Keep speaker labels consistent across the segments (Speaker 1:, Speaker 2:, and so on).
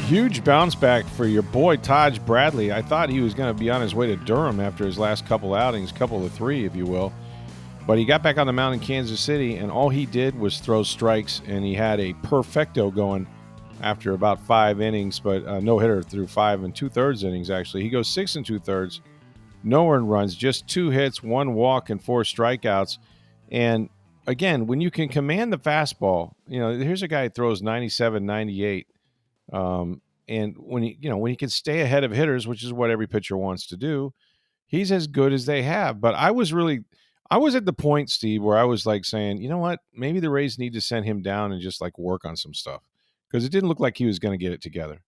Speaker 1: Huge bounce back for your boy Taj Bradley. I thought he was going to be on his way to Durham after his last couple outings, couple of three, if you will. But he got back on the mound in Kansas City, and all he did was throw strikes, and he had a perfecto going after about 5 innings, but no hitter through 5 2/3 innings, actually. He goes 6 2/3, no earned runs, just 2 hits, 1 walk, and 4 strikeouts. And again, when you can command the fastball, here's a guy who throws 97, 98. And when he can stay ahead of hitters, which is what every pitcher wants to do, he's as good as they have. But I was at the point, Steve, where I was like saying, you know what, maybe the Rays need to send him down and just like work on some stuff, because it didn't look like he was going to get it together.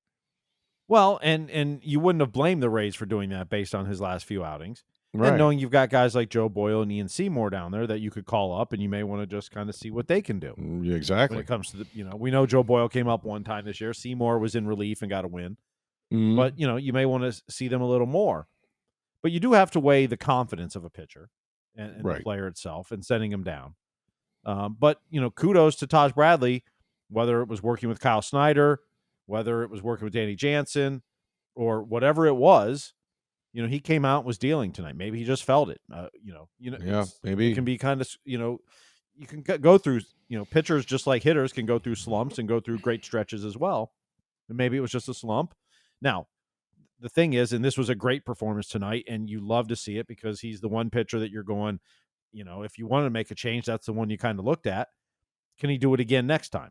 Speaker 2: Well, and you wouldn't have blamed the Rays for doing that based on his last few outings.
Speaker 1: Right.
Speaker 2: And knowing you've got guys like Joe Boyle and Ian Seymour down there that you could call up, and you may want to just kind of see what they can do.
Speaker 1: Yeah, exactly.
Speaker 2: When it comes to we know Joe Boyle came up one time this year. Seymour was in relief and got a win.
Speaker 1: Mm-hmm.
Speaker 2: But, you may want to see them a little more. But you do have to weigh the confidence of a pitcher and
Speaker 1: Right.
Speaker 2: the player itself and sending him down. But, kudos to Taj Bradley, whether it was working with Kyle Snyder, whether it was working with Danny Jansen, or whatever it was, he came out and was dealing tonight. Maybe he just felt it.
Speaker 1: Yeah, maybe
Speaker 2: it can be kind of, you can go through, pitchers just like hitters can go through slumps and go through great stretches as well. And maybe it was just a slump. Now, the thing is, and this was a great performance tonight, and you love to see it because he's the one pitcher that you're going, if you want to make a change, that's the one you kind of looked at. Can he do it again next time?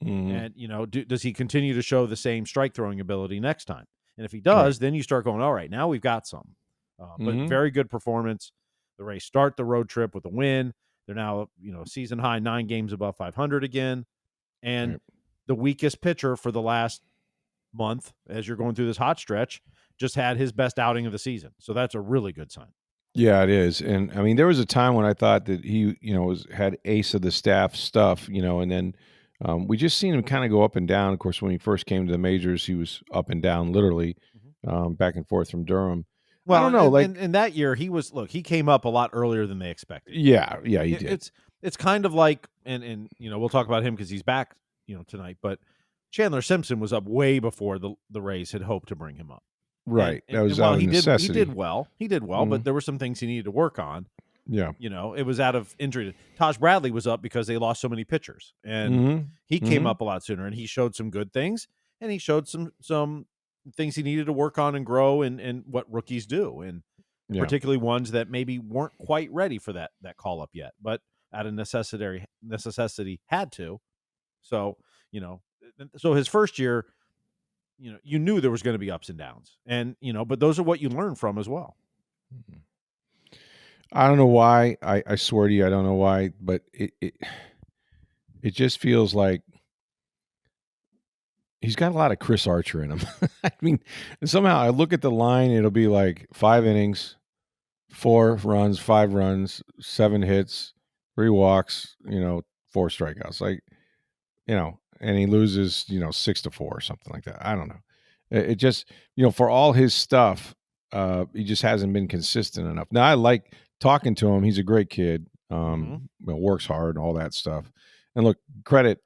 Speaker 1: Mm-hmm.
Speaker 2: And, does he continue to show the same strike throwing ability next time? And if he does, then you start going, all right, now we've got some. But very good performance. The Rays start the road trip with a win. They're now, season high 9 games above 500 again. And the weakest pitcher for the last month, as you're going through this hot stretch, just had his best outing of the season. So that's a really good sign.
Speaker 1: Yeah, it is. And I mean, there was a time when I thought that he, had ace of the staff stuff, and then we just seen him kind of go up and down. Of course, when he first came to the majors, he was up and down, literally, back and forth from Durham.
Speaker 2: Well,
Speaker 1: I don't know.
Speaker 2: And that year, he came up a lot earlier than they expected.
Speaker 1: Yeah, he did.
Speaker 2: It's kind of like, and we'll talk about him because he's back, tonight. But Chandler Simpson was up way before the Rays had hoped to bring him up.
Speaker 1: Right.
Speaker 2: And
Speaker 1: that was out of necessity.
Speaker 2: He did well, but there were some things he needed to work on.
Speaker 1: Yeah.
Speaker 2: It was out of injury. Taj Bradley was up because they lost so many pitchers, and he came up a lot sooner, and he showed some good things, and he showed some things he needed to work on and grow, and what rookies do, and particularly ones that maybe weren't quite ready for that call up yet, but out of necessity had to. So, so his first year, you knew there was going to be ups and downs, and, but those are what you learn from as well.
Speaker 1: I don't know why. I swear to you, I don't know why, but it just feels like he's got a lot of Chris Archer in him. I mean, somehow I look at the line, it'll be like 5 innings, 4 runs, 5 runs, 7 hits, 3 walks, 4 strikeouts. Like, and he loses, 6-4 or something like that. I don't know. It just, for all his stuff, he just hasn't been consistent enough. Now, I like talking to him. He's a great kid. Works hard and all that stuff. And look, credit,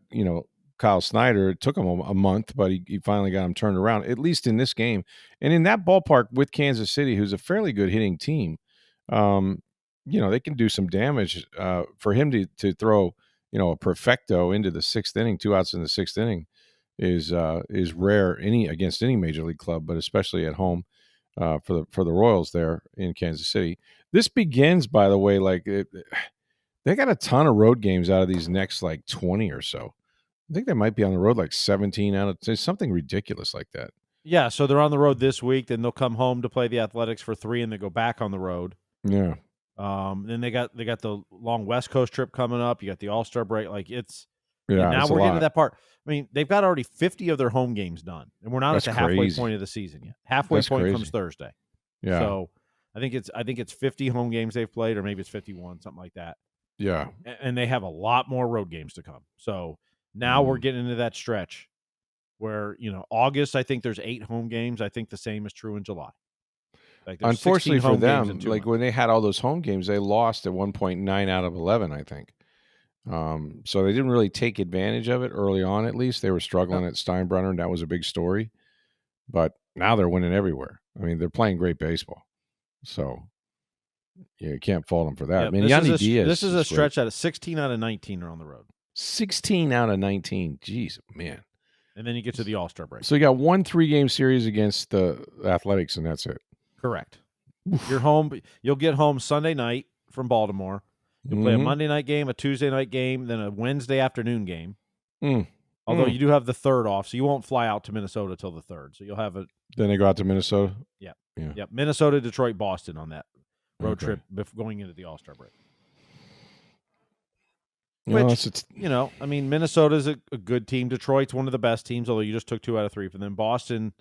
Speaker 1: Kyle Snyder. It took him a month, but he finally got him turned around, at least in this game. And in that ballpark with Kansas City, who's a fairly good hitting team, they can do some damage. For him to throw, a perfecto into the 6th inning, 2 outs in the 6th inning is rare against any major league club, but especially at home for the Royals there in Kansas City. This begins, by the way, they got a ton of road games out of these next 20 or so. I think they might be on the road 17 out of something ridiculous like that.
Speaker 2: Yeah, so they're on the road this week. Then they'll come home to play the Athletics for 3, and they go back on the road.
Speaker 1: Yeah.
Speaker 2: Then they got the long West Coast trip coming up. You got the All-Star break. Now we're getting to that part. I mean, they've got already 50 of their home games done, and we're not at the halfway point of the season yet. Halfway point comes Thursday.
Speaker 1: Yeah.
Speaker 2: So I think it's 50 home games they've played, or maybe it's 51, something like that.
Speaker 1: Yeah.
Speaker 2: And they have a lot more road games to come. So now we're getting into that stretch where, August, I think there's 8 home games. I think the same is true in July.
Speaker 1: Unfortunately for them, when they had all those home games, they lost at one point 9 out of 11, I think. So they didn't really take advantage of it early on. At least they were struggling at Steinbrenner, and that was a big story. But now they're winning everywhere. I mean, they're playing great baseball. So yeah, you can't fault them for that.
Speaker 2: Yep.
Speaker 1: I mean, Yandy Diaz.
Speaker 2: This is a stretch
Speaker 1: great.
Speaker 2: out of 16 out of 19 are on the road.
Speaker 1: 16 out of 19. Jeez, man.
Speaker 2: And then you get to the All-Star break.
Speaker 1: So you got 1 3-game series against the Athletics, and that's it.
Speaker 2: Correct. You're home. You'll get home Sunday night from Baltimore. You'll play a Monday night game, a Tuesday night game, then a Wednesday afternoon game. Although you do have the 3rd off, so you won't fly out to Minnesota till the 3rd. So you'll have a.
Speaker 1: Then they go out to Minnesota.
Speaker 2: Yeah. Minnesota, Detroit, Boston on that road trip going into the All-Star break. I mean, Minnesota's a good team. Detroit's one of the best teams, although you just took 2 out of 3 from them. Boston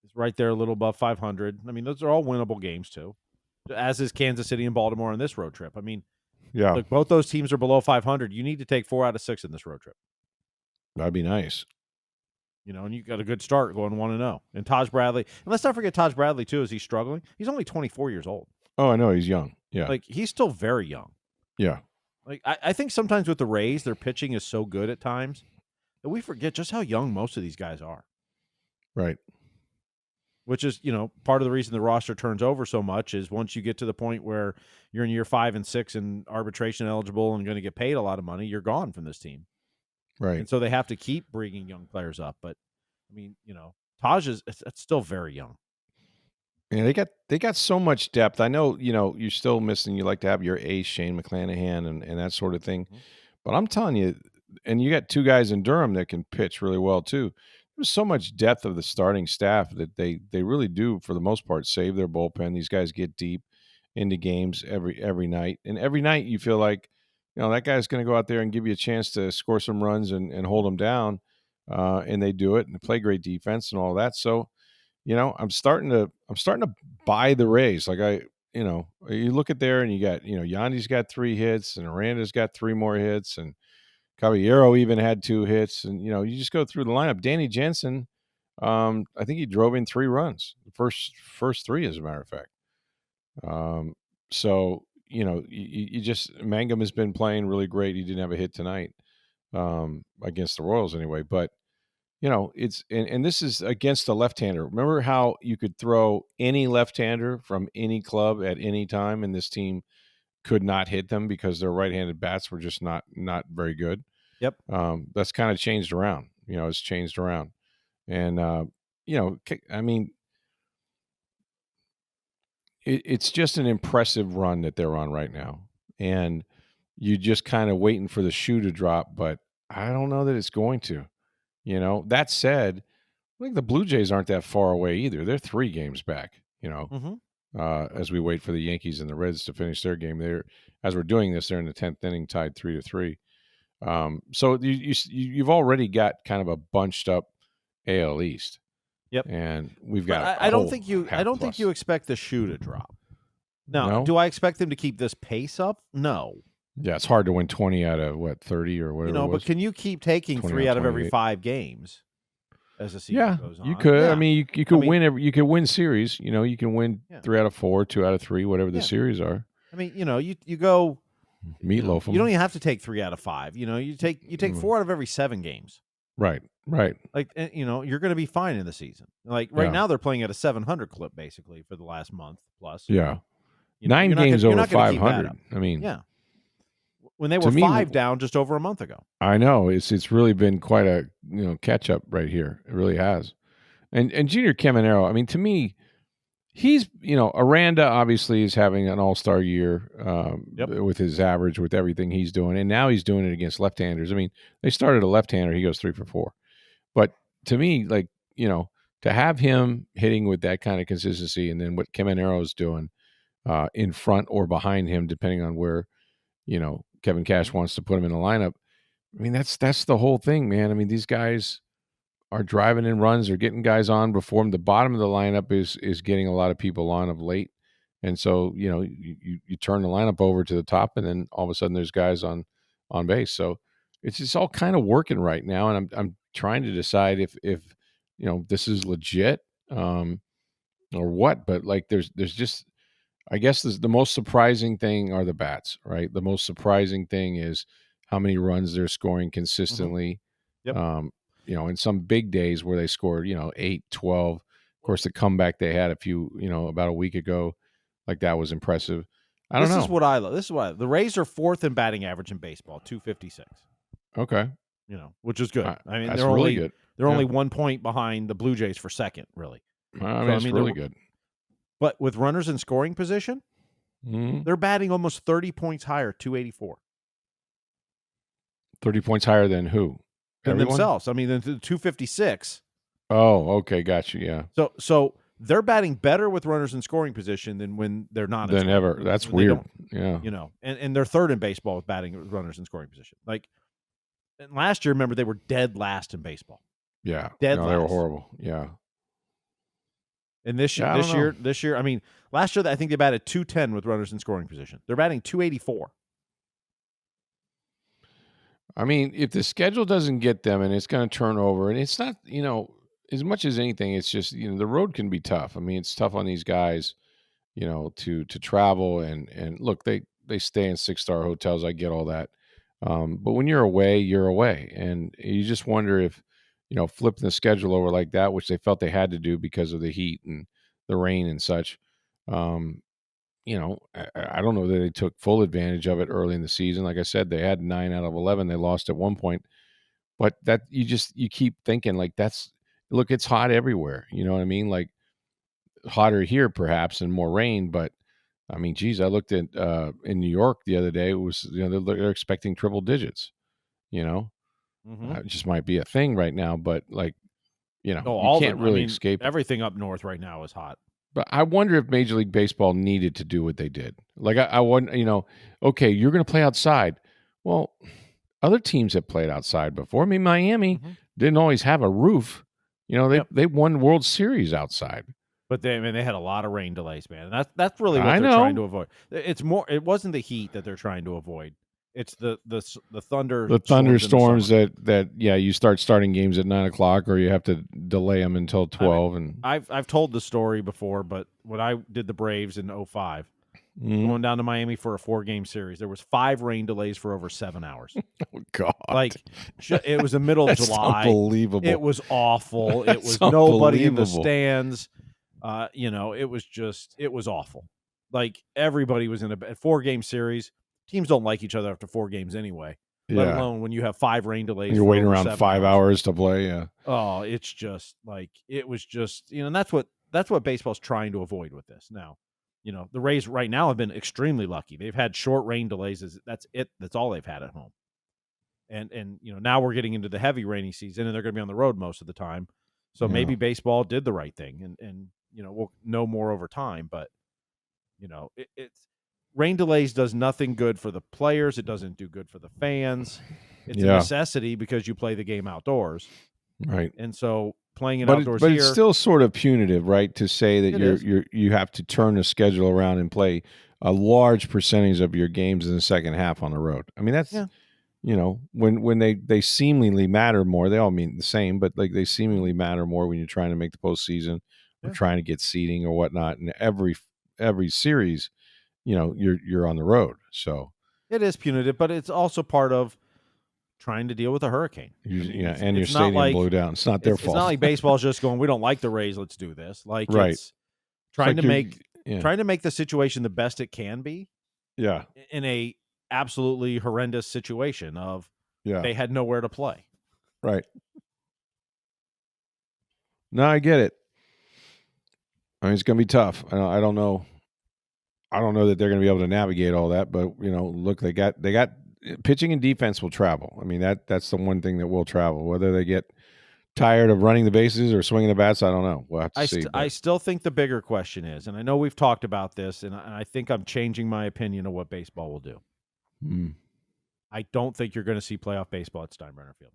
Speaker 2: is right there, a little above 500. I mean, those are all winnable games too, as is Kansas City and Baltimore on this road trip. I mean, look, both those teams are below 500. You need to take 4 out of 6 in this road trip.
Speaker 1: That'd be nice.
Speaker 2: And you got a good start going 1-0. And Taj Bradley, and let's not forget Taj Bradley too. Is he struggling? He's only 24 years old.
Speaker 1: Oh, I know he's young. Yeah,
Speaker 2: like he's still very young.
Speaker 1: Yeah.
Speaker 2: Like, I think sometimes with the Rays, their pitching is so good at times that we forget just how young most of these guys are.
Speaker 1: Right.
Speaker 2: Which is, part of the reason the roster turns over so much is once you get to the point where you're in year 5 and 6 and arbitration eligible and going to get paid a lot of money, you're gone from this team.
Speaker 1: Right.
Speaker 2: And so they have to keep bringing young players up. But, I mean, Taj it's still very young.
Speaker 1: Yeah, they got so much depth. I know, you're still missing. You like to have your ace, Shane McClanahan, and that sort of thing. Mm-hmm. But I'm telling you, and you got 2 guys in Durham that can pitch really well too. There's so much depth of the starting staff that they really do, for the most part, save their bullpen. These guys get deep into games every night, and every night you feel like, that guy's going to go out there and give you a chance to score some runs and hold them down, and they do it and they play great defense and all that. So. I'm starting to buy the Rays. Like you look at there and you got, Yandy's got 3 hits and Aranda's got 3 more hits and Caballero even had 2 hits. And, you just go through the lineup. Danny Jensen, I think he drove in 3 runs, the first 3, as a matter of fact. So, you just, Mangum has been playing really great. He didn't have a hit tonight against the Royals anyway, but it's and this is against a left-hander. Remember how you could throw any left-hander from any club at any time, and this team could not hit them because their right-handed bats were just not very good.
Speaker 2: Yep.
Speaker 1: That's kind of changed around. It's changed around, and I mean, it's just an impressive run that they're on right now, and you just kind of waiting for the shoe to drop, but I don't know that it's going to. That said, I think the Blue Jays aren't that far away either. They're 3 games back, as we wait for the Yankees and the Reds to finish their game. As we're doing this, they're in the 10th inning, tied 3-3. So you've already got kind of a bunched up AL East.
Speaker 2: Yep.
Speaker 1: And we've got.
Speaker 2: I don't think you expect the shoe to drop. No. Do I expect them to keep this pace up? No.
Speaker 1: Yeah, it's hard to win 20 out of 30 or whatever.
Speaker 2: But can you keep taking 3 out of every 5 games as the season goes on?
Speaker 1: You could. Yeah. I mean, you could win you could win series. You can win 3 out of 4, 2 out of 3, whatever the series are.
Speaker 2: I mean, you go
Speaker 1: meatloaf them.
Speaker 2: You don't even have to take 3 out of 5. You take 4 out of every 7 games.
Speaker 1: Right.
Speaker 2: Like, you're going to be fine in the season. Like right now, they're playing at a 700 clip basically for the last month plus.
Speaker 1: Yeah. 9 games over 500. I mean,
Speaker 2: yeah. When they were 5 down just over a month ago.
Speaker 1: I know. It's really been quite a catch up right here. It really has. And Junior Caminero, I mean, to me, he's Aranda obviously is having an all-star year with his average, with everything he's doing, and now he's doing it against left-handers. I mean, they started a left-hander, he goes 3 for 4. But to me, like, to have him hitting with that kind of consistency, and then what Caminero is doing in front or behind him, depending on where Kevin Cash wants to put him in the lineup. I mean, that's the whole thing, man. I mean, these guys are driving in runs, they're getting guys on before them. The bottom of the lineup is getting a lot of people on of late. And so, you turn the lineup over to the top, and then all of a sudden there's guys on base. So it's just all kind of working right now. And I'm trying to decide if this is legit or what, but like there's just, I guess the most surprising thing are the bats, right? The most surprising thing is how many runs they're scoring consistently.
Speaker 2: Yep.
Speaker 1: In some big days where they scored, 8, 12. Of course, the comeback they had about a week ago, like that was impressive. I don't know.
Speaker 2: This is what I love. The Rays are 4th in batting average in baseball, 256.
Speaker 1: Okay.
Speaker 2: Which is good. I mean,
Speaker 1: that's really good.
Speaker 2: They're only 1 point behind the Blue Jays for second, really.
Speaker 1: It's really good.
Speaker 2: But with runners in scoring position, they're batting almost 30 points higher, 284.
Speaker 1: 30 points higher than who?
Speaker 2: Than themselves. I mean, than 256.
Speaker 1: Oh, okay, got you. Yeah.
Speaker 2: So they're batting better with runners in scoring position than when they're not.
Speaker 1: Than ever. That's weird. Yeah.
Speaker 2: And they're 3rd in baseball with batting with runners in scoring position. And last year, remember, they were dead last in baseball.
Speaker 1: Yeah.
Speaker 2: Dead last.
Speaker 1: They were horrible. Yeah.
Speaker 2: And this year, I mean, last year I think they batted 210 with runners in scoring position. They're batting 284.
Speaker 1: I mean, if the schedule doesn't get them and it's going to turn over, and it's not, as much as anything, it's just, the road can be tough. I mean, it's tough on these guys, to travel and look, they stay in 6-star hotels. I get all that. But when you're away. And you just wonder if, flipping the schedule over like that, which they felt they had to do because of the heat and the rain and such, I don't know that they took full advantage of it early in the season. Like I said, they had 9 out of 11. They lost at one point, but that you keep thinking like look, it's hot everywhere. You know what I mean? Like hotter here perhaps and more rain, but I mean, geez, I looked at in New York the other day. It was they're expecting triple digits. It just might be a thing right now, but like you can't really escape.
Speaker 2: Everything up north right now is hot.
Speaker 1: But I wonder if Major League Baseball needed to do what they did. Like I wonder, okay, you're going to play outside. Well, other teams have played outside before. I mean, Miami didn't always have a roof. They won World Series outside.
Speaker 2: But they had a lot of rain delays, man. That's really what they're trying to avoid. It wasn't the heat that they're trying to avoid. It's the
Speaker 1: thunderstorms that you starting games at 9:00 or you have to delay them until 12. And
Speaker 2: I've told the story before, but when I did the Braves in 2005, going down to Miami for a 4-game series, there was 5 rain delays for over 7 hours.
Speaker 1: Oh God!
Speaker 2: It was the middle of July.
Speaker 1: Unbelievable!
Speaker 2: It was awful. It was nobody in the stands. It was awful. Like everybody was in a 4-game series. Teams don't like each other after 4 games anyway, let alone when you have 5 rain delays.
Speaker 1: You're waiting around 5 hours to play. Yeah.
Speaker 2: Oh, it's just like, it was just, and that's what baseball's trying to avoid with this. Now, the Rays right now have been extremely lucky. They've had short rain delays. That's it. That's all they've had at home. And now we're getting into the heavy rainy season and they're going to be on the road most of the time. So maybe baseball did the right thing and we'll know more over time, but it's, rain delays does nothing good for the players. It doesn't do good for the fans. It's a necessity because you play the game outdoors.
Speaker 1: Right.
Speaker 2: And so playing it outdoors
Speaker 1: but it's still sort of punitive, right? To say that you have to turn the schedule around and play a large percentage of your games in the second half on the road. I mean, that's, when they seemingly matter more, they all mean the same, but like they seemingly matter more when you're trying to make the postseason or trying to get seeding or whatnot. And every series, you're on the road. So
Speaker 2: it is punitive, but it's also part of trying to deal with a hurricane.
Speaker 1: And your stadium blew down. It's not their fault.
Speaker 2: It's not like baseball's just going, we don't like the Rays, let's do this. Like it's trying to make the situation the best it can be.
Speaker 1: Yeah.
Speaker 2: In a absolutely horrendous situation of they had nowhere to play.
Speaker 1: Right. No, I get it. I mean, it's going to be tough. I don't know. I don't know that they're going to be able to navigate all that, but look, they got pitching and defense will travel. I mean, that's the one thing that will travel. Whether they get tired of running the bases or swinging the bats, I don't know. We'll have to see.
Speaker 2: I still think the bigger question is, and I know we've talked about this, and I think I'm changing my opinion of what baseball will do. I don't think you're going to see playoff baseball at Steinbrenner Field.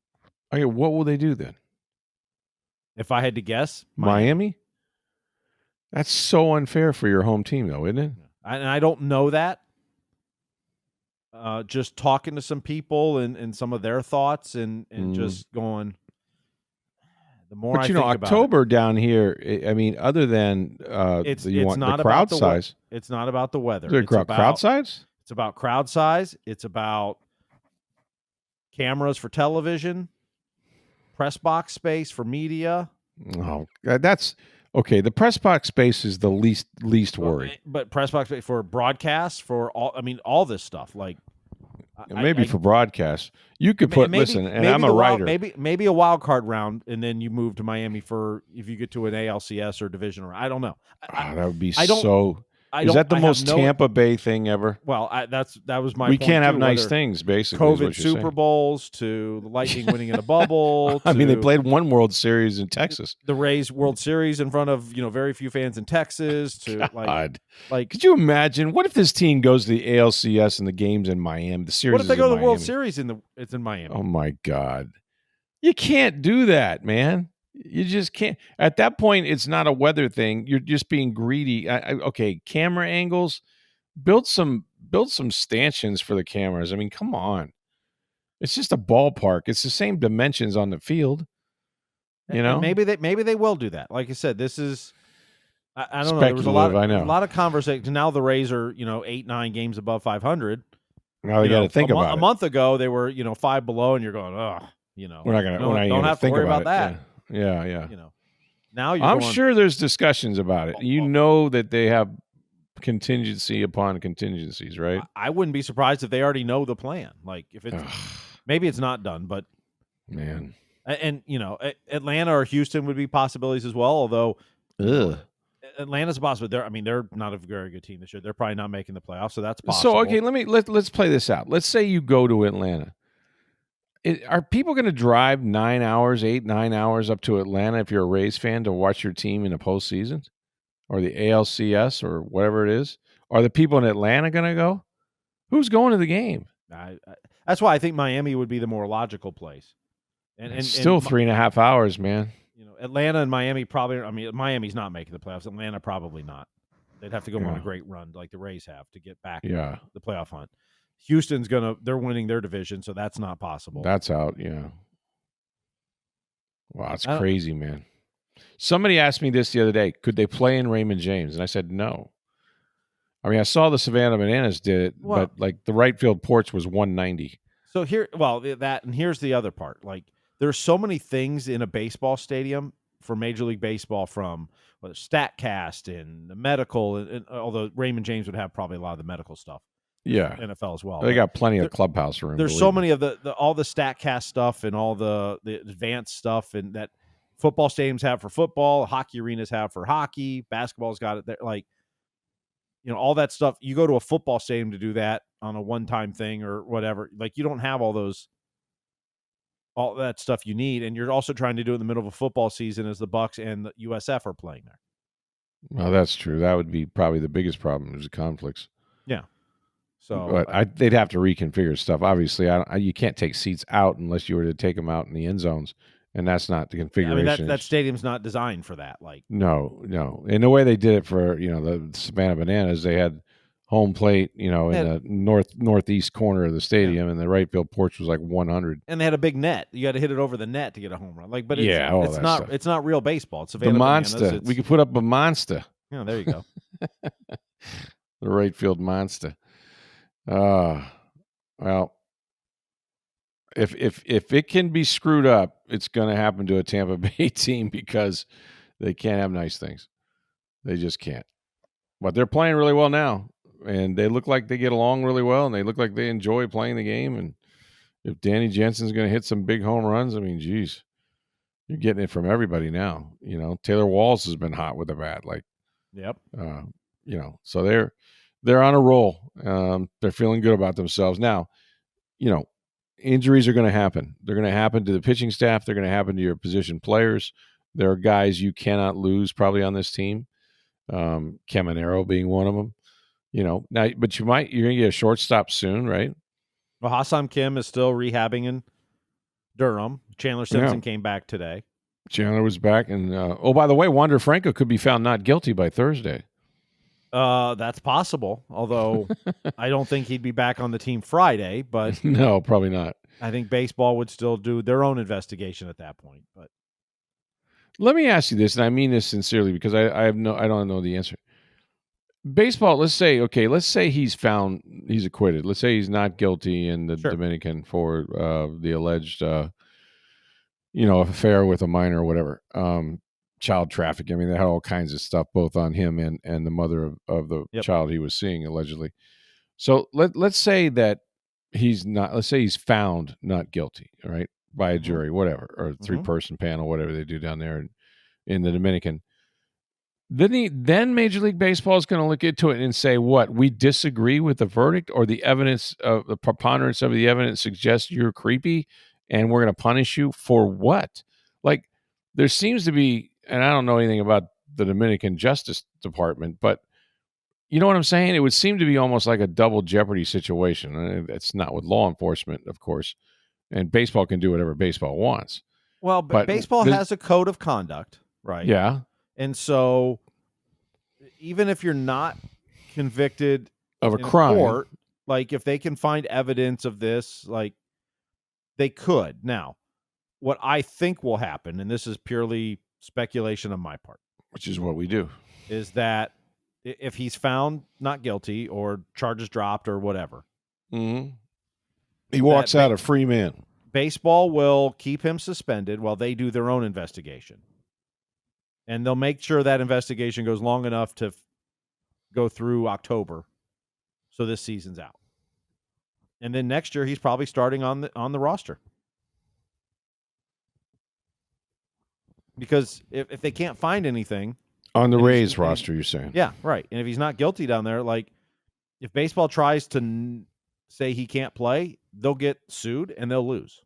Speaker 1: Okay, what will they do then?
Speaker 2: If I had to guess,
Speaker 1: Miami? That's so unfair for your home team, though, isn't it?
Speaker 2: And I don't know that. Just talking to some people and some of their thoughts and just going. The more I think
Speaker 1: October down here. I mean, other than
Speaker 2: it's not
Speaker 1: the crowd size.
Speaker 2: It's not about the weather.
Speaker 1: Is it crowd size?
Speaker 2: It's about crowd size. It's about cameras for television, press box space for media.
Speaker 1: Oh, that's okay. The press box space is the least worry.
Speaker 2: But press box space for broadcasts, for all this stuff. Like
Speaker 1: maybe for broadcast, you could put. Listen, and I'm a writer.
Speaker 2: Maybe a wild card round, and then you move to Miami for if you get to an ALCS or division. Or I don't know.
Speaker 1: That would be so. Is that the most Tampa Bay thing ever?
Speaker 2: Well, that was my.
Speaker 1: We
Speaker 2: point
Speaker 1: can't have
Speaker 2: too,
Speaker 1: nice things, basically.
Speaker 2: COVID Super Bowls to the Lightning winning in a bubble.
Speaker 1: I mean, they played one World Series in Texas.
Speaker 2: The Rays World Series in front of very few fans in Texas. To like,
Speaker 1: could you imagine? What if this team goes to the ALCS and the game's in Miami? The series.
Speaker 2: What if they go to the World
Speaker 1: Miami?
Speaker 2: Series it's in Miami?
Speaker 1: Oh my God, you can't do that, man. You just can't. At that point, it's not a weather thing. You're just being greedy. Okay, camera angles. Build some stanchions for the cameras. I mean, come on. It's just a ballpark. It's the same dimensions on the field.
Speaker 2: And maybe they will do that. Like I said, this is I don't know. There was a lot of conversation. Now the Rays are 8-9 games above 500.
Speaker 1: Now they got to think about it.
Speaker 2: A month ago they were 5 below, and you're going,
Speaker 1: we're not gonna.
Speaker 2: Don't have to worry about that.
Speaker 1: Yeah.
Speaker 2: Now
Speaker 1: I'm sure there's discussions about it. That they have contingency upon contingencies, right?
Speaker 2: I wouldn't be surprised if they already know the plan. Like if it's maybe it's not done, but
Speaker 1: man,
Speaker 2: and Atlanta or Houston would be possibilities as well. Although Atlanta's a possibility. They're not a very good team this year. They're probably not making the playoffs, so that's possible.
Speaker 1: So okay, let's play this out. Let's say you go to Atlanta. Are people going to drive 9 hours up to Atlanta if you're a Rays fan to watch your team in the postseason or the ALCS or whatever it is? Are the people in Atlanta going to go? Who's going to the game?
Speaker 2: That's why I think Miami would be the more logical place.
Speaker 1: And still 3.5 hours, man.
Speaker 2: Atlanta and Miami probably. Miami's not making the playoffs. Atlanta probably not. They'd have to go on a great run like the Rays have to get back the playoff hunt. Houston's they're winning their division, so that's not possible.
Speaker 1: That's out, yeah. Wow, that's crazy, man. Somebody asked me this the other day, could they play in Raymond James? And I said no. I saw the Savannah Bananas did it, but like the right field porch was 190.
Speaker 2: So here's the other part. Like there's so many things in a baseball stadium for Major League Baseball, from StatCast and the medical, and although Raymond James would have probably a lot of the medical stuff.
Speaker 1: Yeah,
Speaker 2: NFL as well.
Speaker 1: They got plenty of clubhouse room.
Speaker 2: There's so many of all the StatCast stuff and all the advanced stuff, and that football stadiums have for football, hockey arenas have for hockey, basketball's got it there. Like, all that stuff. You go to a football stadium to do that on a one-time thing or whatever. Like, you don't have all that stuff you need, and you're also trying to do it in the middle of a football season as the Bucks and the USF are playing there.
Speaker 1: Well, that's true. That would be probably the biggest problem is the conflicts.
Speaker 2: Yeah. So,
Speaker 1: but they'd have to reconfigure stuff. Obviously, you can't take seats out unless you were to take them out in the end zones, and that's not the configuration.
Speaker 2: That stadium's not designed for that. Like,
Speaker 1: no. And the way they did it for the Savannah Bananas, they had home plate, in the northeast corner of the stadium, and the right field porch was like 100.
Speaker 2: And they had a big net. You had to hit it over the net to get a home run. Like, but it's not real baseball. It's Savannah
Speaker 1: the monster.
Speaker 2: Bananas.
Speaker 1: We could put up a monster.
Speaker 2: Yeah, there you go.
Speaker 1: The right field monster. Well, if it can be screwed up, it's going to happen to a Tampa Bay team because they can't have nice things. They just can't. But they're playing really well now, and they look like they get along really well, and they look like they enjoy playing the game. And if Danny Jensen's going to hit some big home runs, geez, you're getting it from everybody now. Taylor Walls has been hot with the bat. Like,
Speaker 2: yep.
Speaker 1: So they're on a roll. They're feeling good about themselves. Now, injuries are going to happen. They're going to happen to the pitching staff. They're going to happen to your position players. There are guys you cannot lose probably on this team. Caminero being one of them. Now, but you're going to get a shortstop soon, right?
Speaker 2: Well, Ha-Seong Kim is still rehabbing in Durham. Chandler Simpson came back today.
Speaker 1: Chandler was back. And, by the way, Wander Franco could be found not guilty by Thursday.
Speaker 2: That's possible, although I don't think he'd be back on the team Friday, but
Speaker 1: no, probably not.
Speaker 2: I think baseball would still do their own investigation at that point. But
Speaker 1: let me ask you this, and I mean this sincerely because I don't know the answer. baseball. Let's say he's acquitted. Let's say he's not guilty in the
Speaker 2: Sure.
Speaker 1: Dominican for the alleged, affair with a minor or whatever, child trafficking. I mean, they had all kinds of stuff both on him and the mother of the
Speaker 2: Yep.
Speaker 1: child he was seeing allegedly. So let's say that he's not. Let's say he's found not guilty, all right, by a jury, whatever, or a 3-person panel, whatever they do down there in the Dominican. Then Major League Baseball is going to look into it and say, what, we disagree with the verdict, or the evidence of the preponderance of the evidence suggests you're creepy and we're going to punish you for what? Like, there seems to be, and I don't know anything about the Dominican Justice Department, but you know what I'm saying? It would seem to be almost like a double jeopardy situation. It's not with law enforcement, of course, and baseball can do whatever baseball wants.
Speaker 2: Well, but baseball has a code of conduct, right?
Speaker 1: Yeah.
Speaker 2: And so even if you're not convicted
Speaker 1: of a crime,
Speaker 2: court, like if they can find evidence of this, like they could. Now, what I think will happen, and this is purely speculation on my part,
Speaker 1: which is what we do,
Speaker 2: is that if he's found not guilty or charges dropped or whatever,
Speaker 1: he walks out a free man.
Speaker 2: Baseball will keep him suspended while they do their own investigation. And they'll make sure that investigation goes long enough to go through October, so this season's out. And then next year, he's probably starting on the roster. Because if they can't find anything
Speaker 1: on the Rays roster, you're saying,
Speaker 2: yeah, right. And if he's not guilty down there, like if baseball tries to say he can't play, they'll get sued and they'll lose.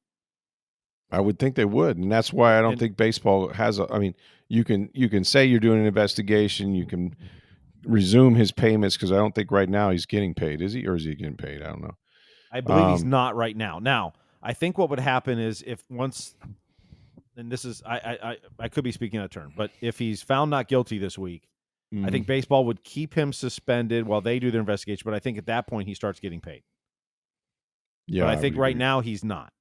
Speaker 1: I would think they would, and that's why I don't think baseball has a. I mean, you can say you're doing an investigation, you can resume his payments, because I don't think right now he's getting paid. Is he, or is he getting paid? I don't know.
Speaker 2: I believe he's not right now. Now, I think what would happen is if once, and this is I could be speaking out of turn, but if he's found not guilty this week, I think baseball would keep him suspended while they do their investigation. But I think at that point he starts getting paid. Yeah, but I think right now he's not.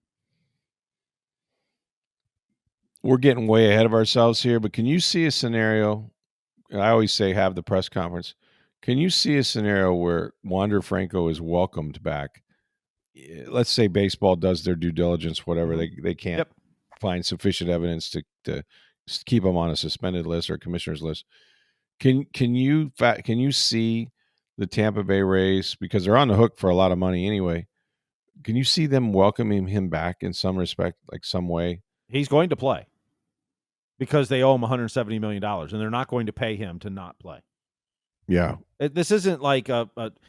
Speaker 1: We're getting way ahead of ourselves here, but can you see a scenario? I always say have the press conference. Can you see a scenario where Wander Franco is welcomed back? Let's say baseball does their due diligence, whatever. They can't find sufficient evidence to keep him on a suspended list or commissioner's list. Can you see the Tampa Bay Rays, because they're on the hook for a lot of money anyway? Can you see them welcoming him back in some respect, like some way?
Speaker 2: He's going to play because they owe him $170 million, and they're not going to pay him to not play.
Speaker 1: Yeah.
Speaker 2: This isn't like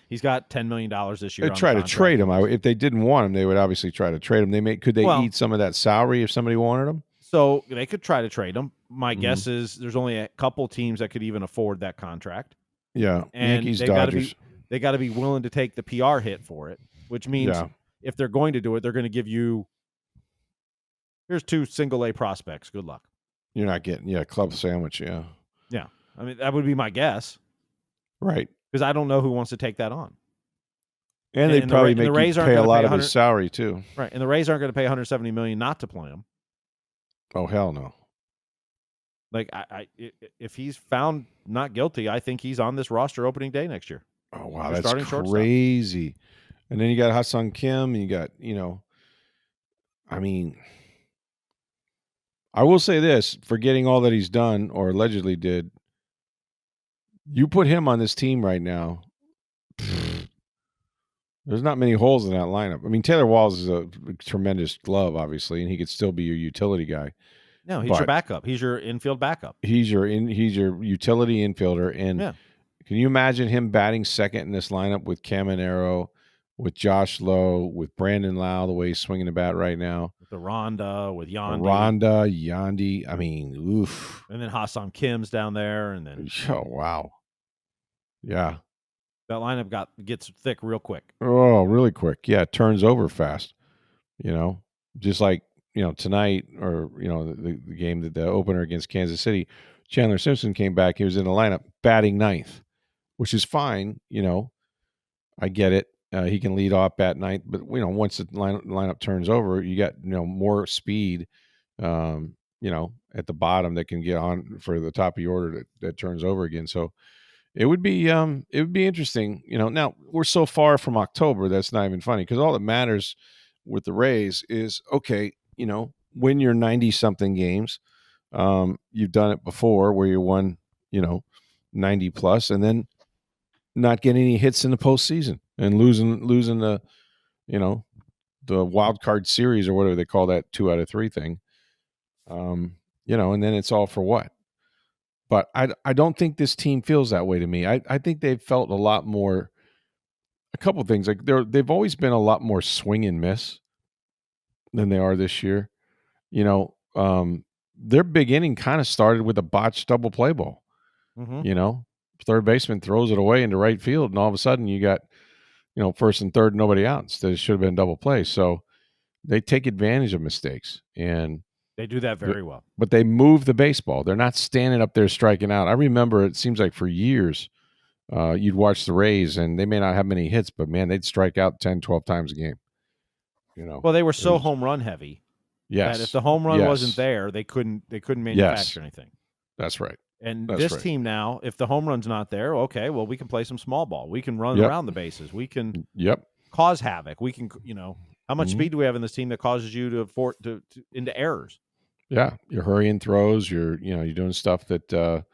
Speaker 2: he's got $10 million this year.
Speaker 1: They try to trade him. If they didn't want him, they would obviously try to trade him. Could they eat some of that salary if somebody wanted him?
Speaker 2: So they could try to trade him. My guess is there's only a couple teams that could even afford that contract.
Speaker 1: Yeah,
Speaker 2: and
Speaker 1: Yankees, Dodgers.
Speaker 2: They got to be willing to take the PR hit for it, which means if they're going to do it, they're going to give you, here's 2 single-A prospects. Good luck.
Speaker 1: You're not getting, club sandwich, yeah.
Speaker 2: Yeah. I mean, that would be my guess.
Speaker 1: Right.
Speaker 2: Because I don't know who wants to take that on.
Speaker 1: And they'd probably make you pay a lot of his salary, too.
Speaker 2: Right. And the Rays aren't going to pay $170 million not to play him.
Speaker 1: Oh, hell no.
Speaker 2: Like, if he's found not guilty, I think he's on this roster opening day next year.
Speaker 1: Oh, wow, that's crazy. And then you got Ha-Seong Kim, and you got, I mean, I will say this, forgetting all that he's done or allegedly did, you put him on this team right now, there's not many holes in that lineup. I mean, Taylor Walls is a tremendous glove, obviously, and he could still be your utility guy.
Speaker 2: No, he's your backup. He's your infield backup.
Speaker 1: He's your utility infielder. And can you imagine him batting second in this lineup with Caminero, with Josh Lowe, with Brandon Lau, the way he's swinging the bat right now?
Speaker 2: With the Ronda, with Yandy.
Speaker 1: Yandy. I mean, oof.
Speaker 2: And then Ha-Seong Kim's down there. And then.
Speaker 1: Oh, wow. Yeah.
Speaker 2: That lineup gets thick real quick.
Speaker 1: Oh, really quick. Yeah, it turns over fast. Just like, tonight, or, the game, the opener against Kansas City, Chandler Simpson came back. He was in the lineup batting ninth, which is fine. I get it. He can lead off bat ninth, but, once the lineup turns over, you got, more speed, at the bottom that can get on for the top of your order that turns over again. So it would be interesting. Now we're so far from October that's not even funny because all that matters with the Rays is okay. Win your 90 something games. You've done it before where you won, 90 plus, and then not getting any hits in the postseason and losing the you know the wild card series or whatever they call that 2 out of 3 thing. And then it's all for what? But I don't think this team feels that way to me. I think they've felt a lot more. A couple of things like they've always been a lot more swing and miss than they are this year. You know, their big inning kind of started with a botched double play ball.
Speaker 2: Mm-hmm.
Speaker 1: Third baseman throws it away into right field, and all of a sudden you got first and third, nobody out. Instead, it should have been double play. So they take advantage of mistakes, and
Speaker 2: they do that very well.
Speaker 1: But they move the baseball. They're not standing up there striking out. I remember it seems like for years you'd watch the Rays, and they may not have many hits, but man, they'd strike out 10, 12 times a game.
Speaker 2: Well, they were so home run heavy.
Speaker 1: Yes.
Speaker 2: That if the home run wasn't there, they couldn't manufacture anything.
Speaker 1: That's right.
Speaker 2: And this team now, if the home run's not there, okay, well, we can play some small ball. We can run around the bases. We can cause havoc. We can, how much speed do we have in this team that causes you to into errors?
Speaker 1: Yeah, you're hurrying throws. You're doing stuff that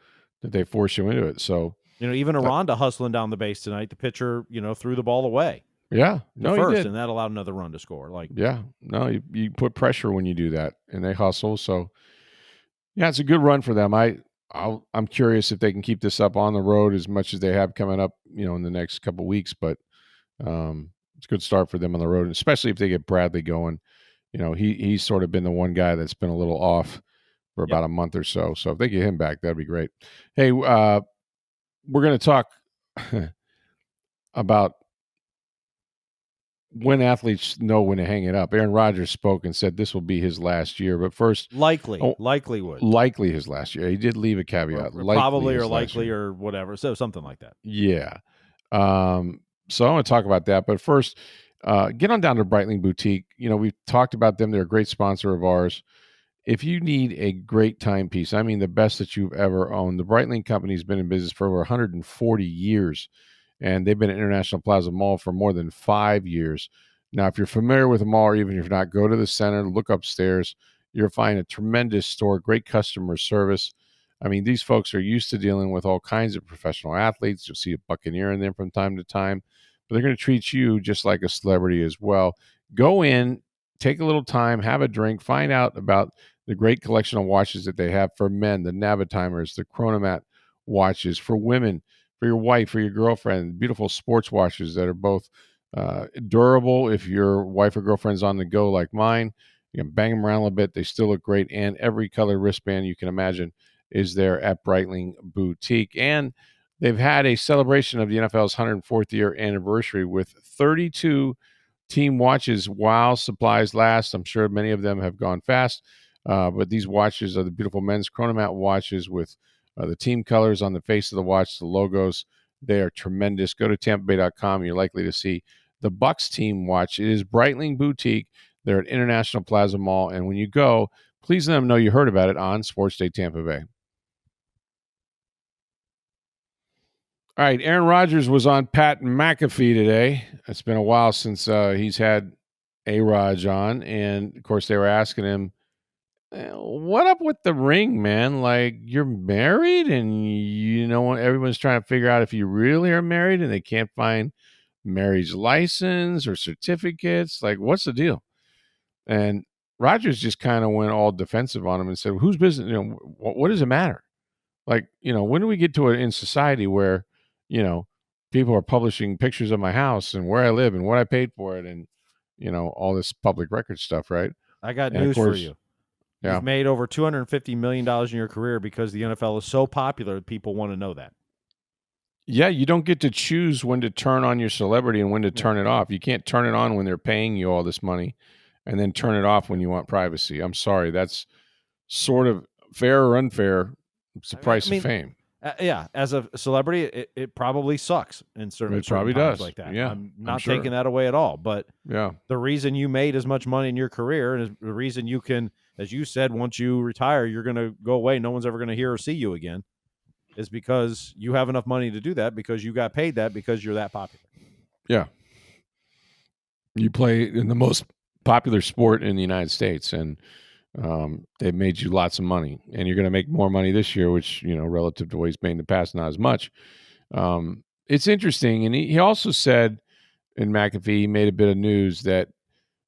Speaker 1: they force you into it. So
Speaker 2: even Aranda hustling down the base tonight, the pitcher threw the ball away.
Speaker 1: Yeah,
Speaker 2: no, first, he did. And that allowed another run to score.
Speaker 1: You put pressure when you do that, and they hustle. So yeah, it's a good run for them. I'm curious if they can keep this up on the road as much as they have coming up, in the next couple of weeks. But it's a good start for them on the road, especially if they get Bradley going. He's sort of been the one guy that's been a little off for about a month or so. So if they get him back, that'd be great. Hey, we're going to talk about when athletes know when to hang it up. Aaron Rodgers spoke and said this will be his last year, but first
Speaker 2: likely
Speaker 1: his last year. He did leave a caveat,
Speaker 2: or probably or likely or whatever, so something like that.
Speaker 1: Yeah. So I want to talk about that, but first, get on down to Breitling Boutique. We've talked about them. They're a great sponsor of ours. If you need a great timepiece, I mean the best that you've ever owned, the Breitling Company has been in business for over 140 years. And they've been at International Plaza Mall for more than 5 years. Now, if you're familiar with the mall, or even if you're not, go to the center, look upstairs. You'll find a tremendous store, great customer service. I mean, these folks are used to dealing with all kinds of professional athletes. You'll see a Buccaneer in there from time to time, but they're going to treat you just like a celebrity as well. Go in, take a little time, have a drink, find out about the great collection of watches that they have for men, the Navitimers, the Chronomat watches, for women, for your wife, for your girlfriend, beautiful sports watches that are both durable. If your wife or girlfriend's on the go like mine, you can bang them around a little bit. They still look great. And every color wristband you can imagine is there at Breitling Boutique. And they've had a celebration of the NFL's 104th year anniversary with 32 team watches while supplies last. I'm sure many of them have gone fast, but these watches are the beautiful men's Chronomat watches with the team colors on the face of the watch, the logos. They are tremendous. Go to TampaBay.com. You're likely to see the Bucks team watch. It is Breitling Boutique. They're at International Plaza Mall. And when you go, please let them know you heard about it on Sports Day Tampa Bay. All right, Aaron Rodgers was on Pat McAfee today. It's been a while since he's had A-Raj on. And, of course, they were asking him, what up with the ring, man? Like, you're married and everyone's trying to figure out if you really are married and they can't find marriage license or certificates. Like, what's the deal? And Rogers just kind of went all defensive on him and said, whose business, what does it matter? Like, when do we get to it in society where, people are publishing pictures of my house and where I live and what I paid for it and, all this public record stuff, right?
Speaker 2: I got news for you. You've made over $250 million in your career because the NFL is so popular that people want to know that.
Speaker 1: Yeah, you don't get to choose when to turn on your celebrity and when to turn it off. You can't turn it on when they're paying you all this money and then turn it off when you want privacy. I'm sorry. That's sort of fair or unfair. It's the price of fame.
Speaker 2: As a celebrity, it probably sucks in certain probably times does. Like that.
Speaker 1: Yeah,
Speaker 2: I'm not taking that away at all. But the reason you made as much money in your career and the reason you can, as you said, once you retire, you're going to go away. No one's ever going to hear or see you again. is because you have enough money to do that because you got paid that because you're that popular.
Speaker 1: Yeah. You play in the most popular sport in the United States, and they've made you lots of money, and you're going to make more money this year, which, relative to what he's made in the past, not as much. It's interesting. And he also said in McAfee, he made a bit of news that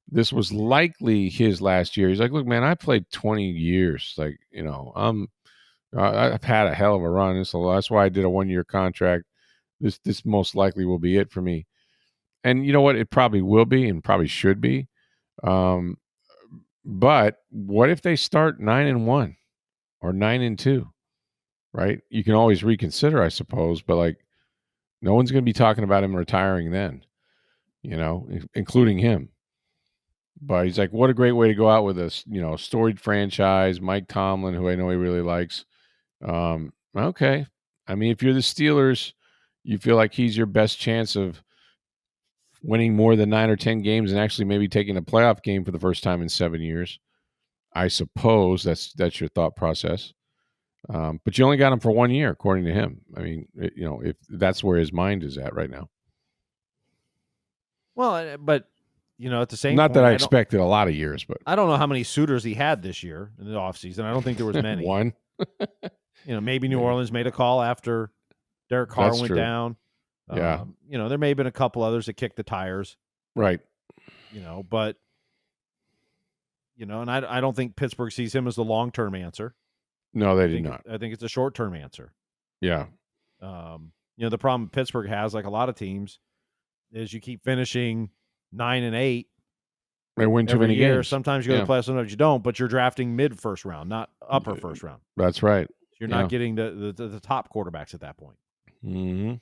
Speaker 1: this was likely his last year. He's like, look, man, I played 20 years. Like, I've had a hell of a run. So that's why I did a 1-year contract. This most likely will be it for me. And you know what? It probably will be and probably should be. But what if they start 9-1 or 9-2? Right? You can always reconsider, I suppose, but like no one's going to be talking about him retiring then, including him. But he's like, what a great way to go out with a storied franchise. Mike Tomlin, who I know he really likes. Okay. I mean, if you're the Steelers, you feel like he's your best chance of winning more than 9 or 10 games and actually maybe taking a playoff game for the first time in 7 years. I suppose that's your thought process. But you only got him for 1 year, according to him. I mean, if that's where his mind is at right now.
Speaker 2: Well, but at the same
Speaker 1: not
Speaker 2: point,
Speaker 1: that I expected a lot of years, but
Speaker 2: I don't know how many suitors he had this year in the offseason. I don't think there was many.
Speaker 1: One.
Speaker 2: Maybe New Orleans made a call after Derek Carr went down.
Speaker 1: Yeah.
Speaker 2: There may have been a couple others that kicked the tires.
Speaker 1: Right.
Speaker 2: But and I don't think Pittsburgh sees him as the long-term answer.
Speaker 1: No, they did not.
Speaker 2: I think it's a short-term answer.
Speaker 1: Yeah.
Speaker 2: The problem Pittsburgh has, like a lot of teams, is you keep finishing 9-8.
Speaker 1: They win too many games.
Speaker 2: Sometimes you go to the playoffs, sometimes you don't, but you're drafting mid-first round, not upper first round.
Speaker 1: That's right.
Speaker 2: You're not getting the top quarterbacks at that point.
Speaker 1: Mm-hmm.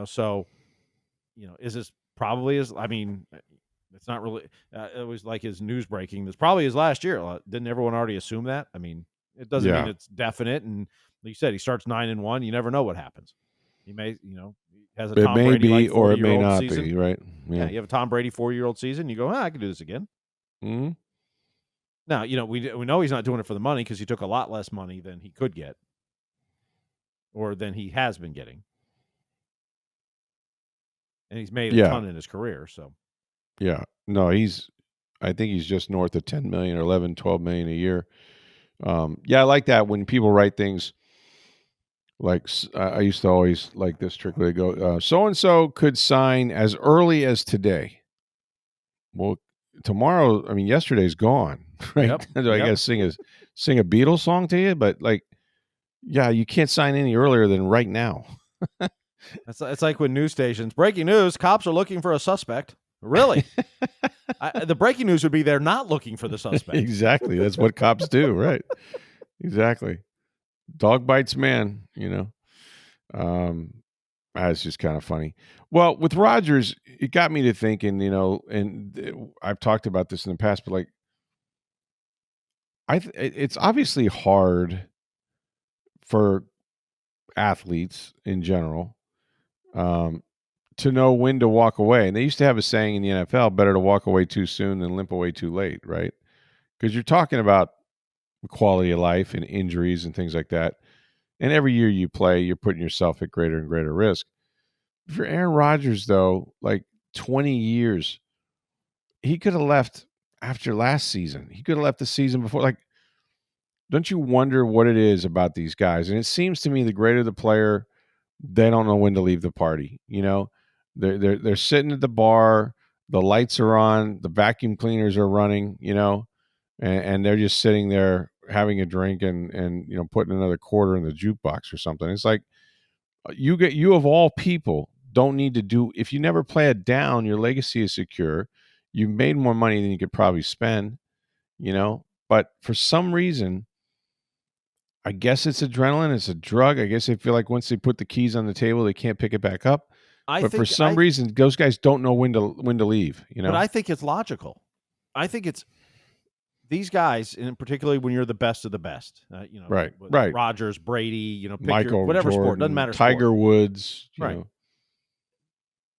Speaker 2: So, is this probably his, I mean, it's not really, it was like his news breaking. This probably his last year. Didn't everyone already assume that? I mean, it doesn't mean it's definite. And like you said, he starts 9-1. You never know what happens. He may, has a Tom Brady like 40-year-old
Speaker 1: or it may not
Speaker 2: season.
Speaker 1: be, right?
Speaker 2: Yeah, you have a Tom Brady 4-year-old season. You go, I can do this again.
Speaker 1: Mm-hmm.
Speaker 2: Now, we know he's not doing it for the money because he took a lot less money than he could get or than he has been getting. And he's made a ton in his career, so.
Speaker 1: Yeah. No, I think he's just north of 10 million or 11, 12 million a year. I like that when people write things like, I used to always like this trick where they go, so-and-so could sign as early as today. Well, tomorrow, I mean, yesterday's gone, right?
Speaker 2: Yep.
Speaker 1: So I got to sing a Beatles song to you, but you can't sign any earlier than right now.
Speaker 2: It's like when news stations, breaking news, cops are looking for a suspect. Really? The breaking news would be they're not looking for the suspect.
Speaker 1: Exactly. That's what cops do, right? Exactly. Dog bites man, That's just kind of funny. Well, with Rodgers, it got me to thinking, and I've talked about this in the past, but it's obviously hard for athletes in general to know when to walk away. And they used to have a saying in the NFL, better to walk away too soon than limp away too late, right? Because you're talking about quality of life and injuries and things like that. And every year you play, you're putting yourself at greater and greater risk. If you're Aaron Rodgers, though, 20 years, he could have left after last season. He could have left the season before. Don't you wonder what it is about these guys? And it seems to me the greater the player, they don't know when to leave the party. They're sitting at the bar, the lights are on, the vacuum cleaners are running, and they're just sitting there having a drink and putting another quarter in the jukebox or something. It's like you of all people don't need to do, if you never play it down, your legacy is secure. You've made more money than you could probably spend, but for some reason, I guess it's adrenaline. It's a drug. I guess they feel like once they put the keys on the table, they can't pick it back up. But for some reason, those guys don't know when to leave.
Speaker 2: But I think it's logical. I think it's these guys, and particularly when you're the best of the best.
Speaker 1: Right.
Speaker 2: Rodgers, Brady, pick
Speaker 1: Michael,
Speaker 2: whatever
Speaker 1: Jordan,
Speaker 2: sport, doesn't matter.
Speaker 1: Tiger
Speaker 2: sport.
Speaker 1: Woods,
Speaker 2: right.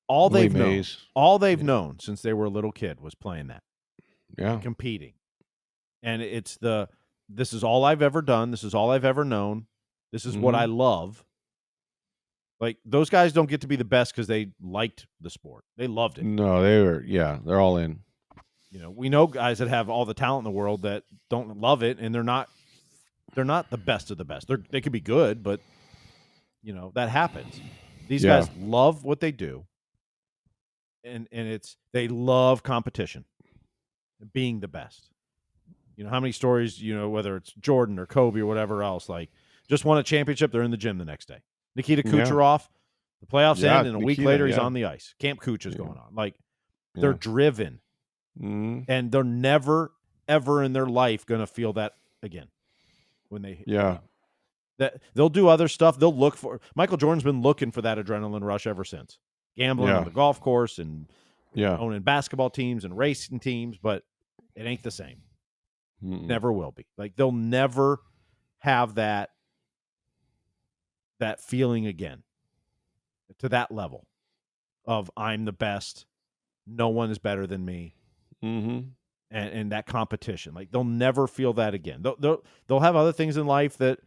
Speaker 1: All they've
Speaker 2: known since they were a little kid was playing that.
Speaker 1: Yeah.
Speaker 2: Competing. And it's this is all I've ever done. This is all I've ever known. This is what I love. Like, those guys don't get to be the best because they liked the sport. They loved it.
Speaker 1: No, they're all in.
Speaker 2: We know guys that have all the talent in the world that don't love it, and they're not the best of the best. They could be good, but that happens. These guys love what they do, and they love competition, being the best. How many stories, whether it's Jordan or Kobe or whatever else, like just won a championship, they're in the gym the next day. Nikita Kucherov, the playoffs end, and a week later he's on the ice. Camp Kuch is going on. Like, they're driven, and they're never, ever in their life going to feel that again. When they that they'll do other stuff. They'll look for Michael Jordan's been looking for that adrenaline rush ever since, gambling on the golf course and owning basketball teams and racing teams, but it ain't the same. Never will be. Like, they'll never have that feeling again to that level of I'm the best. No one is better than me. And that competition. Like, they'll never feel that again. They'll have other things in life that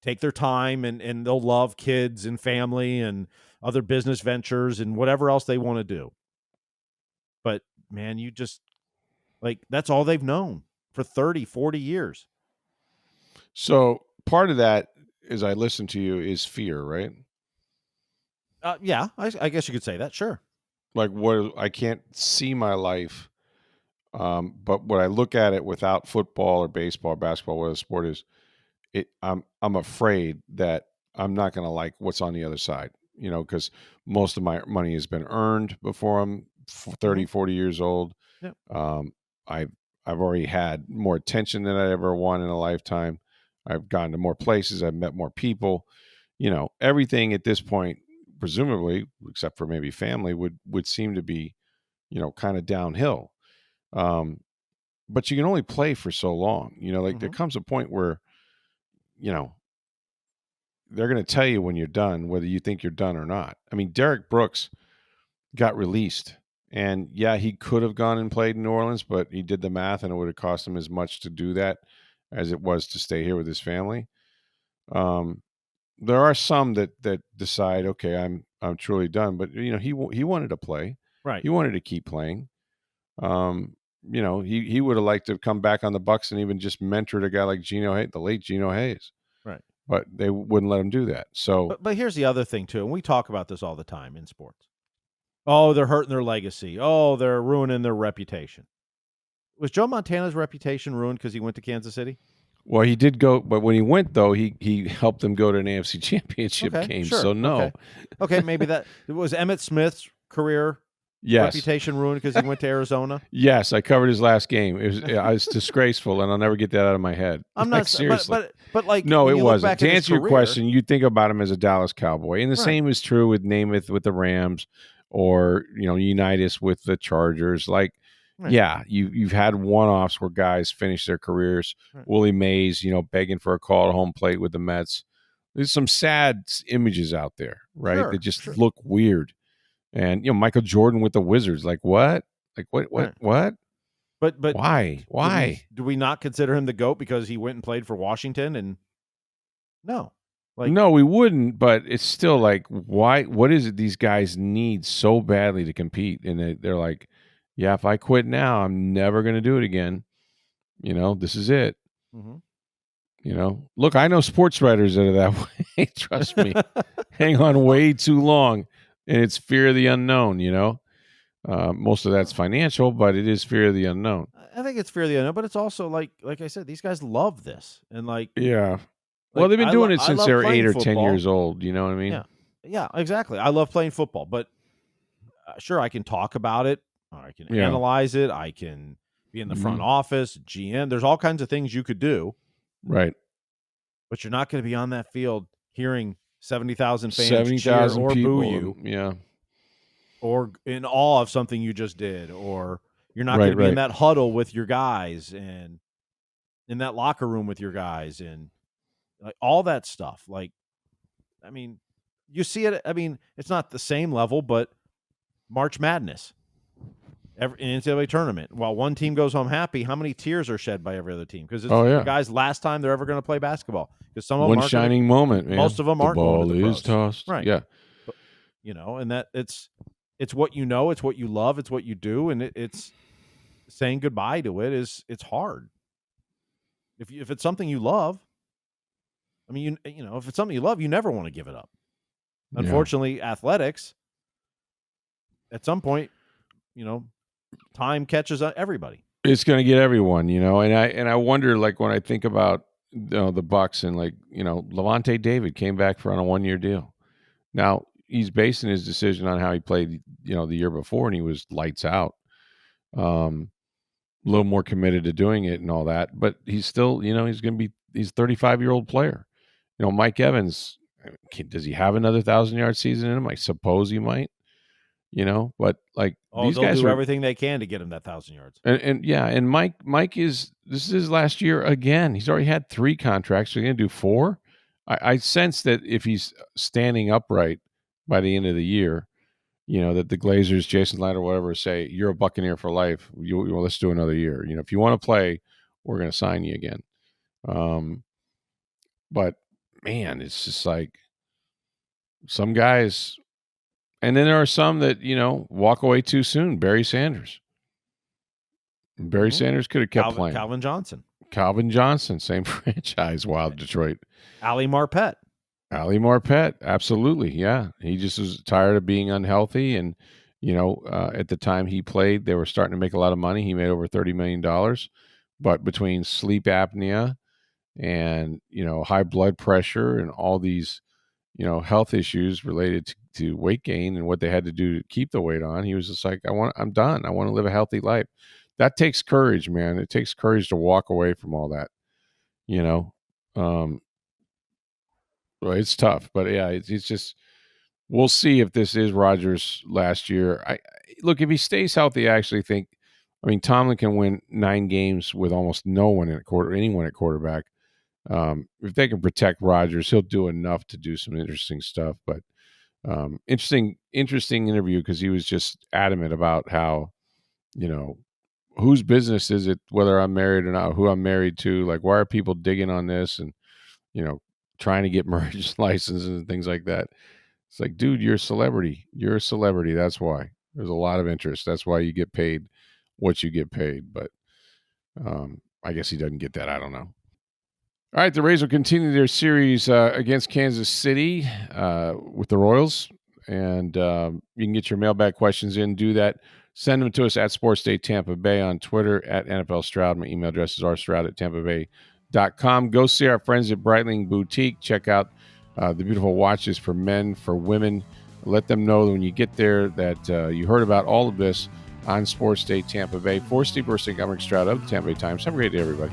Speaker 2: take their time, and they'll love kids and family and other business ventures and whatever else they want to do. But man, you just, like, that's all they've known for 30, 40 years.
Speaker 1: So part of that, as I listen to you, is fear, right?
Speaker 2: Yeah, I guess you could say that. Sure.
Speaker 1: Like, what, I can't see my life. But when I look at it without football or baseball or basketball, whatever the sport is, I'm afraid that I'm not going to like what's on the other side, because most of my money has been earned before I'm 30, 40 years old.
Speaker 2: Yeah.
Speaker 1: I've already had more attention than I ever wanted in a lifetime. I've gone to more places. I've met more people. Everything at this point, presumably, except for maybe family, would seem to be, kind of downhill. But you can only play for so long. There comes a point where, they're going to tell you when you're done, whether you think you're done or not. I mean, Derek Brooks got released, and he could have gone and played in New Orleans, but he did the math, and it would have cost him as much to do that as it was to stay here with his family. There are some that decide, okay, I'm truly done, but he wanted to play,
Speaker 2: right?
Speaker 1: He wanted to keep playing. He would have liked to come back on the Bucks and even just mentored a guy like the late Geno Hayes.
Speaker 2: Right.
Speaker 1: But they wouldn't let him do that. So,
Speaker 2: but here's the other thing too, and we talk about this all the time in sports. Oh, they're hurting their legacy. Oh, they're ruining their reputation. Was Joe Montana's reputation ruined because he went to Kansas City?
Speaker 1: Well, he did go, but when he went, though, he helped them go to an AFC Championship game.
Speaker 2: Sure.
Speaker 1: So no.
Speaker 2: Okay, maybe that was Emmitt Smith's career.
Speaker 1: Yes.
Speaker 2: Reputation ruined because he went to Arizona.
Speaker 1: Yes, I covered his last game. It was disgraceful, and I'll never get that out of my head.
Speaker 2: I'm not
Speaker 1: seriously,
Speaker 2: but like,
Speaker 1: no, it wasn't. To answer your question, you think about him as a Dallas Cowboy, and the same is true with Namath with the Rams, or Unitas with the Chargers. Like, you've had one-offs where guys finish their careers. Right. Willie Mays, begging for a call at home plate with the Mets. There's some sad images out there, right?
Speaker 2: Sure,
Speaker 1: that just look weird. And Michael Jordan with the Wizards, like what? Like what?
Speaker 2: Right.
Speaker 1: What?
Speaker 2: But
Speaker 1: why?
Speaker 2: Do we not consider him the GOAT because he went and played for Washington? And no,
Speaker 1: we wouldn't. But it's still like, why? What is it these guys need so badly to compete? And they're like, if I quit now, I'm never going to do it again. This is it. Look, I know sports writers that are that way. Trust me, hang on way too long. And it's fear of the unknown, most of that's financial, but it is fear of the unknown.
Speaker 2: I think it's fear of the unknown, but it's also like I said, these guys love this. And well,
Speaker 1: they've been doing it since they were 8 or 10 years old. You know what I mean?
Speaker 2: Yeah, exactly. I love playing football, but sure, I can talk about it. Or I can analyze it. I can be in the front office, GM. There's all kinds of things you could do.
Speaker 1: Right.
Speaker 2: But you're not going to be on that field hearing 70,000 fans cheer or
Speaker 1: people,
Speaker 2: boo you, or in awe of something you just did, or you're not going to be in that huddle with your guys and in that locker room with your guys and like all that stuff. Like, I mean, you see it. I mean, it's not the same level, but March Madness. in NCAA tournament. While one team goes home happy, how many tears are shed by every other team? Because it's the guys' last time they're ever going to play basketball. Because some of them
Speaker 1: one shining moment, man.
Speaker 2: Most of them aren't going to the pros.
Speaker 1: Tossed,
Speaker 2: right?
Speaker 1: Yeah,
Speaker 2: but, and that it's what you know, it's what you love, it's what you do, and it's saying goodbye to it it's hard. If it's something you love, I mean, if it's something you love, you never want to give it up. Unfortunately, athletics, at some point, time catches everybody.
Speaker 1: It's going to get everyone, and I wonder, like, when I think about the Bucks and, like, Levante David came back on a 1-year deal. Now he's basing his decision on how he played, the year before, and he was lights out. A little more committed to doing it and all that, but he's still, he's a 35-year-old player. Mike Evans, does he have another 1,000-yard season in him? I suppose he might. But like these guys
Speaker 2: do everything they can to get him that 1,000 yards.
Speaker 1: And Mike this is his last year again. He's already had 3 contracts. So he's going to do 4. I sense that if he's standing upright by the end of the year, that the Glazers, Jason Light or whatever, say you're a Buccaneer for life. Let's do another year. If you want to play, we're going to sign you again. But man, it's just like some guys. And then there are some that, walk away too soon. Barry Sanders. Barry Sanders could have kept playing.
Speaker 2: Calvin
Speaker 1: Johnson, same franchise, Wild Detroit.
Speaker 2: Ali Marpet,
Speaker 1: absolutely, yeah. He just was tired of being unhealthy. And, at the time he played, they were starting to make a lot of money. He made over $30 million. But between sleep apnea and, high blood pressure and all these, health issues related to weight gain and what they had to do to keep the weight on, he was just like, I'm done. I want to live a healthy life. That takes courage, man. It takes courage to walk away from all that, well, it's tough, but yeah, it's just, we'll see if this is Rodgers' last year. Look, if he stays healthy, I actually think, Tomlin can win 9 games with almost anyone at quarterback. If they can protect Rodgers, he'll do enough to do some interesting stuff. But interesting interview, because he was just adamant about how, whose business is it whether I'm married or not, who I'm married to, like, why are people digging on this and, trying to get marriage licenses and things like that. It's like, dude, you're a celebrity. That's why there's a lot of interest. That's why you get paid what you get paid. But I guess he doesn't get that. I don't know. All right, the Rays will continue their series against Kansas City with the Royals, and you can get your mailbag questions in. Do that. Send them to us at Sports Day Tampa Bay on Twitter, at NFL Stroud. My email address is rstroud@tampabay.com. Go see our friends at Breitling Boutique. Check out the beautiful watches for men, for women. Let them know that when you get there that you heard about all of this on Sports Day Tampa Bay. For Steve Versnick, I'm Rick Stroud of the Tampa Bay Times. Have a great day, everybody.